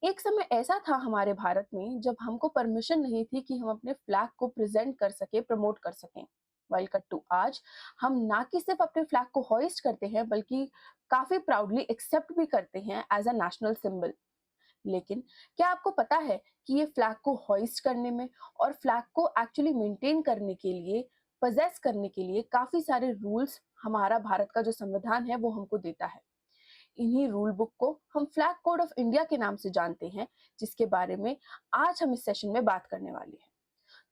एक समय ऐसा था हमारे भारत में जब हमको परमिशन नहीं थी कि हम अपने फ्लैग को प्रेजेंट कर सके, प्रमोट कर सकें। वाइल कट टू आज, हम ना कि सिर्फ अपने फ्लैग को होइस्ट करते हैं बल्कि काफी प्राउडली एक्सेप्ट भी करते हैं एज अ नेशनल सिंबल। लेकिन क्या आपको पता है कि ये फ्लैग को होइस्ट करने में और फ्लैग को एक्चुअली मेंटेन करने के लिए, पजेस करने के लिए काफी सारे रूल्स हमारा भारत का जो संविधान है वो हमको देता है। इन्हीं रूल बुक को हम फ्लैग कोड ऑफ इंडिया के नाम से जानते हैं, जिसके बारे में आज हम इस सेशन में बात करने वाले हैं।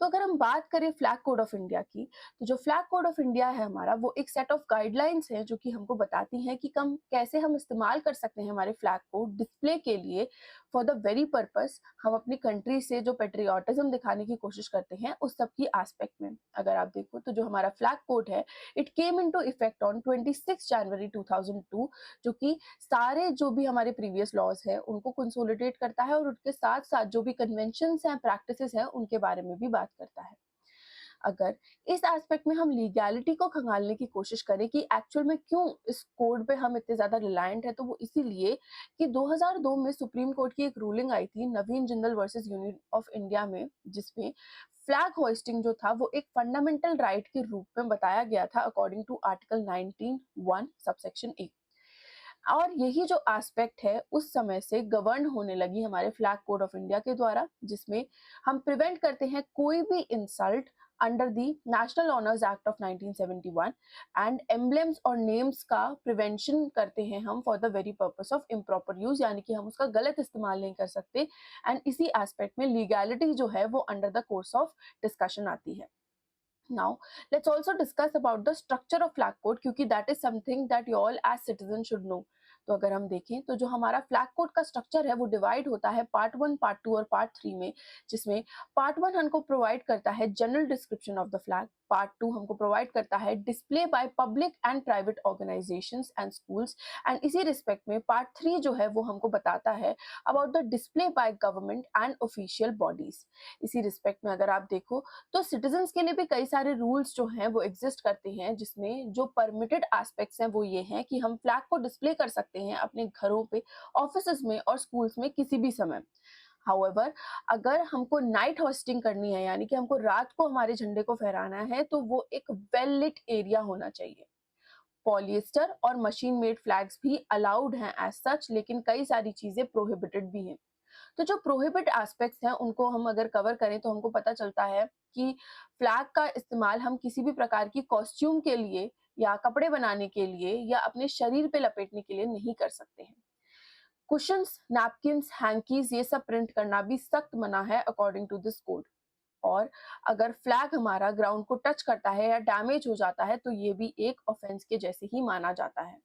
तो अगर हम बात करें फ्लैग कोड ऑफ इंडिया की, तो जो फ्लैग कोड ऑफ इंडिया है हमारा, वो एक सेट ऑफ गाइडलाइंस है जो कि हमको बताती हैं कि कम कैसे हम इस्तेमाल कर सकते हैं हमारे फ्लैग को डिस्प्ले के लिए, फॉर द वेरी पर्पस हम अपनी कंट्री से जो पेट्रियाटिज्म दिखाने की कोशिश करते हैं उस सब की एस्पेक्ट में। अगर आप देखो तो जो हमारा फ्लैग कोड है, it came into effect on 26 जनवरी 2002, जो कि सारे जो भी हमारे प्रीवियस लॉज है उनको कंसोलिडेट करता है और उनके साथ साथ जो भी कन्वेंशंस हैं, प्रैक्टिसेस हैं, उनके बारे में भी बात करता है। अगर इस एस्पेक्ट में हम लीगैलिटी को खंगालने की कोशिश करें कि एक्चुअल में क्यों इस कोड पे हम इतने ज्यादा रिलायंट है, तो वो इसीलिए कि 2002 में सुप्रीम कोर्ट की एक रूलिंग आई थी, Naveen Jindal versus union of India में, जिसमें फ्लैग होइस्टिंग जो था वो एक फंडामेंटल राइट के रूप में बताया गया था अकॉर्डिंग टू आर्टिकल 19(1) सबसेक्शन ए। और यही जो एस्पेक्ट है उस समय से गवर्न होने लगी हमारे फ्लैग कोड ऑफ इंडिया के द्वारा, जिसमें हम प्रिवेंट करते हैं कोई भी insult under the national honours act of 1971 and emblems और नेम्स का प्रिवेंशन करते हैं हम for the very purpose of improper use, यानी कि हम उसका गलत इस्तेमाल नहीं कर सकते। एंड इसी एस्पेक्ट में लीगैलिटी जो है वो under the course of discussion आती है। Now, let's also discuss about the structure of flag code, क्योंकि that is something that you all as citizens should know। तो अगर हम देखें तो जो हमारा फ्लैग कोड का स्ट्रक्चर है वो डिवाइड होता है पार्ट 1, पार्ट 2 और पार्ट 3 में, जिसमें पार्ट 1 हमको प्रोवाइड करता है general description of the flag, part 2 हमको प्रोवाइड करता है display by public and private organisations and schools, and इसी रिस्पेक्ट में पार्ट 3 जो है वो हमको बताता है about the display by government and official bodies. इसी रिस्पेक्ट में अगर आप देखो तो सिटीजन्स के लिए भी कई सारे रूल्स जो हैं वो एग्जिस्ट करते हैं, जिसमें जो परमिटेड एस्पेक्ट्स हैं वो ये हैं कि हम फ्लैग को डिस्प्ले कर सकते हैं अपने घरों पे, ऑफिसेज में और स्कूल्स में किसी भी समय। हाउएवर, अगर हमको नाइट होस्टिंग करनी है, यानी कि हमको रात को हमारे झंडे को फहराना है, तो वो एक वेल लिट एरिया होना चाहिए। पॉलिएस्टर और मशीन मेड फ्लैग्स भी अलाउड हैं एज सच, लेकिन कई सारी चीजें प्रोहिबिटेड भी हैं। तो जो प्रोहिबिट एस्पेक्ट्स हैं उनको हम अगर कवर करें तो हमको पता चलता है कि फ्लैग का इस्तेमाल हम किसी भी प्रकार की कॉस्ट्यूम के लिए या कपड़े बनाने के लिए या अपने शरीर पे लपेटने के लिए नहीं कर सकते हैं। कुशन्स, नैपकिन्स, हैंकीज ये सब प्रिंट करना भी सख्त मना है अकॉर्डिंग टू दिस कोड। और अगर फ्लैग हमारा ग्राउंड को टच करता है या डैमेज हो जाता है तो ये भी एक ऑफेंस के जैसे ही माना जाता है।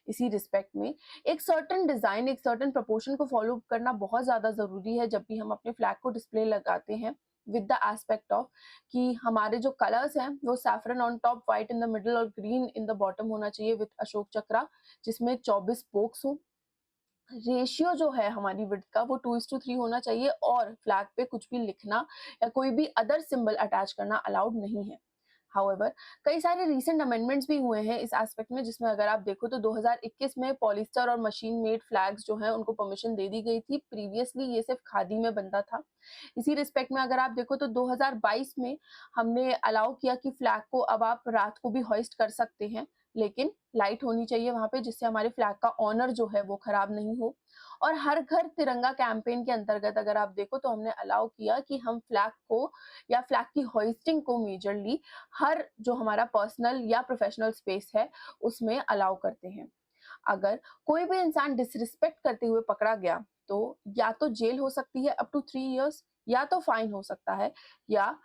इसी रिस्पेक्ट में एक सर्टेन डिजाइन, एक सर्टेन प्रोपोर्शन को फॉलो करना बहुत ज्यादा जरूरी है जब भी हम अपने फ्लैग को डिस्प्ले लगाते हैं, विद द एस्पेक्ट ऑफ कि हमारे जो कलर्स हैं वो saffron on top, white in the middle और ग्रीन इन द बॉटम होना चाहिए, विद अशोक चक्रा जिसमें 24 स्पोक्स हो। रेशियो जो है हमारी विड्थ का वो 2:3 होना चाहिए और फ्लैग पे कुछ भी लिखना या कोई भी अदर सिंबल अटैच करना अलाउड नहीं है। हाउएवर, कई सारे रीसेंट अमेंडमेंट्स भी हुए हैं इस एस्पेक्ट में, जिसमें अगर आप देखो तो 2021 में पॉलिस्टर और मशीन मेड फ्लैग्स जो हैं उनको परमिशन दे दी गई थी। प्रीवियसली ये सिर्फ खादी में बनता था। इसी रिस्पेक्ट में अगर आप देखो तो 2022 में हमने अलाउ किया कि फ्लैग को अब आप रात को भी होइस्ट कर सकते हैं, लेकिन लाइट होनी चाहिए वहां पे, जिससे हमारे फ्लैग का ऑनर जो है वो खराब नहीं हो। और हर घर तिरंगा कैंपेन के अंतर्गत अगर आप देखो तो हमने अलाउ किया कि हम फ्लैग को या फ्लैग की होइस्टिंग को मेजरली हर जो हमारा पर्सनल या प्रोफेशनल स्पेस है उसमें अलाउ करते हैं। अगर कोई भी इंसान डिसरिस्पेक्ट करते हुए पकड़ा गया तो या तो जेल हो सकती है अप टू 3 इयर्स, या तो फाइन हो सकता है, या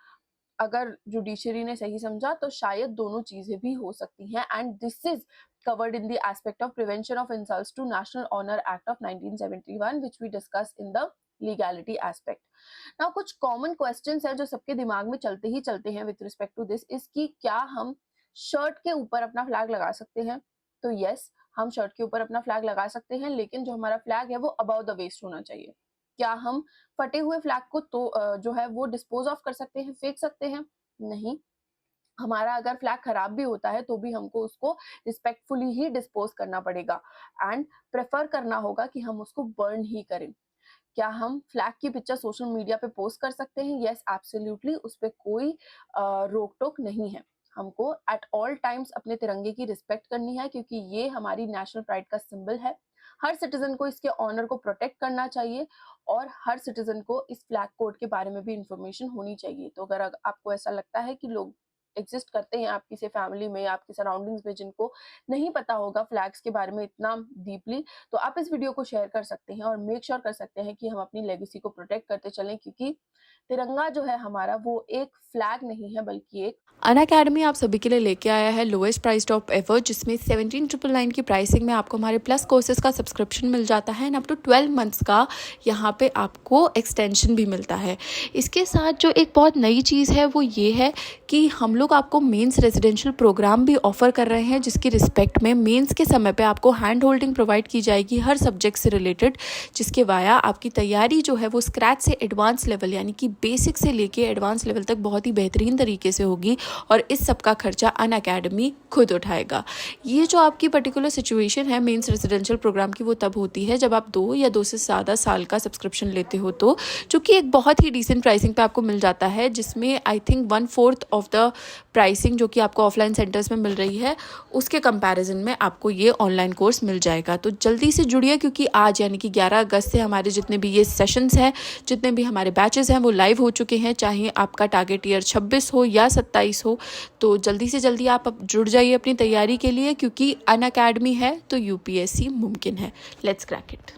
अगर जुडिशरी ने सही समझा तो शायद दोनों चीजें भी हो सकती हैं। And this is covered in the aspect of prevention of insults to National Honor Act of 1971, which we discussed in the legality aspect. Now कुछ कॉमन क्वेश्चंस हैं जो सबके दिमाग में चलते ही चलते हैं विद रिस्पेक्ट टू दिस, इस कि क्या हम शर्ट के ऊपर अपना फ्लैग लगा सकते हैं? तो यस, हम शर्ट के ऊपर अपना फ्लैग लगा सकते हैं, लेकिन जो हमारा फ्लैग है वो अबाउ द वेस्ट होना चाहिए। क्या हम फटे हुए फ्लैग को तो जो है वो डिस्पोज ऑफ कर सकते हैं, फेंक सकते हैं? नहीं। हमारा अगर फ्लैग खराब भी होता है तो भी हमको उसको रिस्पेक्टफुली ही डिस्पोज करना पड़ेगा एंड प्रेफर करना होगा कि हम उसको बर्न ही करें। क्या हम फ्लैग की पिक्चर सोशल मीडिया पे पोस्ट कर सकते हैं? येस, एब्सोल्युटली, उस पे कोई रोक-टोक नहीं है। हमको एट ऑल टाइम्स अपने तिरंगे की रिस्पेक्ट करनी है, क्योंकि ये हमारी नेशनल प्राइड का सिंबल है। हर सिटीज़न को इसके ऑनर को प्रोटेक्ट करना चाहिए और हर सिटीज़न को इस फ्लैग कोड के बारे में भी इन्फॉर्मेशन होनी चाहिए। तो अगर आपको ऐसा लगता है कि लोग एग्ज़िस्ट करते हैं आपकी से फैमिली में या आपकी सराउंडिंग्स में जिनको नहीं पता होगा फ्लैग्स के बारे में इतना डीपली, तो आप इस वीडियो को शेयर कर सकते हैं और मेक श्योर कर सकते हैं कि हम अपनी लेगेसी को प्रोटेक्ट करते चलें, क्योंकि तिरंगा जो है हमारा वो एक फ्लैग नहीं है बल्कि एक अनअकैडमी आप सभी के लिए लेके आया है लोएस्ट प्राइस ऑफ एवर, जिसमें 17,999 की प्राइसिंग में आपको हमारे प्लस कोर्सेज का सब्सक्रिप्शन मिल जाता है एंड अप टू 12 मंथ्स का यहाँ पे आपको एक्सटेंशन भी मिलता है। इसके साथ जो एक बहुत नई चीज़ है वो ये है कि हम लोग आपको मेंस रेजिडेंशियल प्रोग्राम भी ऑफर कर रहे हैं, जिसकी रिस्पेक्ट में मेंस के समय पे आपको हैंड होल्डिंग प्रोवाइड की जाएगी हर सब्जेक्ट से रिलेटेड, जिसके वाया आपकी तैयारी जो है वो स्क्रैच से एडवांस लेवल यानी कि बेसिक से लेके एडवांस लेवल तक बहुत ही बेहतरीन तरीके से होगी और इस सब का खर्चा अनअकैडमी खुद उठाएगा। ये जो आपकी पर्टिकुलर सिचुएशन है मेंस रेजिडेंशियल प्रोग्राम की, वो तब होती है जब आप 2 या 2 से ज़्यादा साल का सब्सक्रिप्शन लेते हो, तो जो कि एक बहुत ही डिसेंट प्राइसिंग पे आपको मिल जाता है, जिसमें I think 1/4 of the pricing जो कि आपको ऑफलाइन सेंटर्स में मिल रही है उसके कंपैरिजन में आपको ये ऑनलाइन कोर्स मिल जाएगा। तो जल्दी से जुड़िए, क्योंकि आज यानी कि 11 अगस्त से हमारे जितने भी ये सेशंस हैं, जितने भी हमारे बैचेस हैं वो लाइव हो चुके हैं, चाहे आपका टारगेट ईयर 26 हो या 27 हो। तो जल्दी से जल्दी आप जुड़ जाइए अपनी तैयारी के लिए, क्योंकि अनअकैडमी है तो यूपीएससी मुमकिन है। Let's crack it.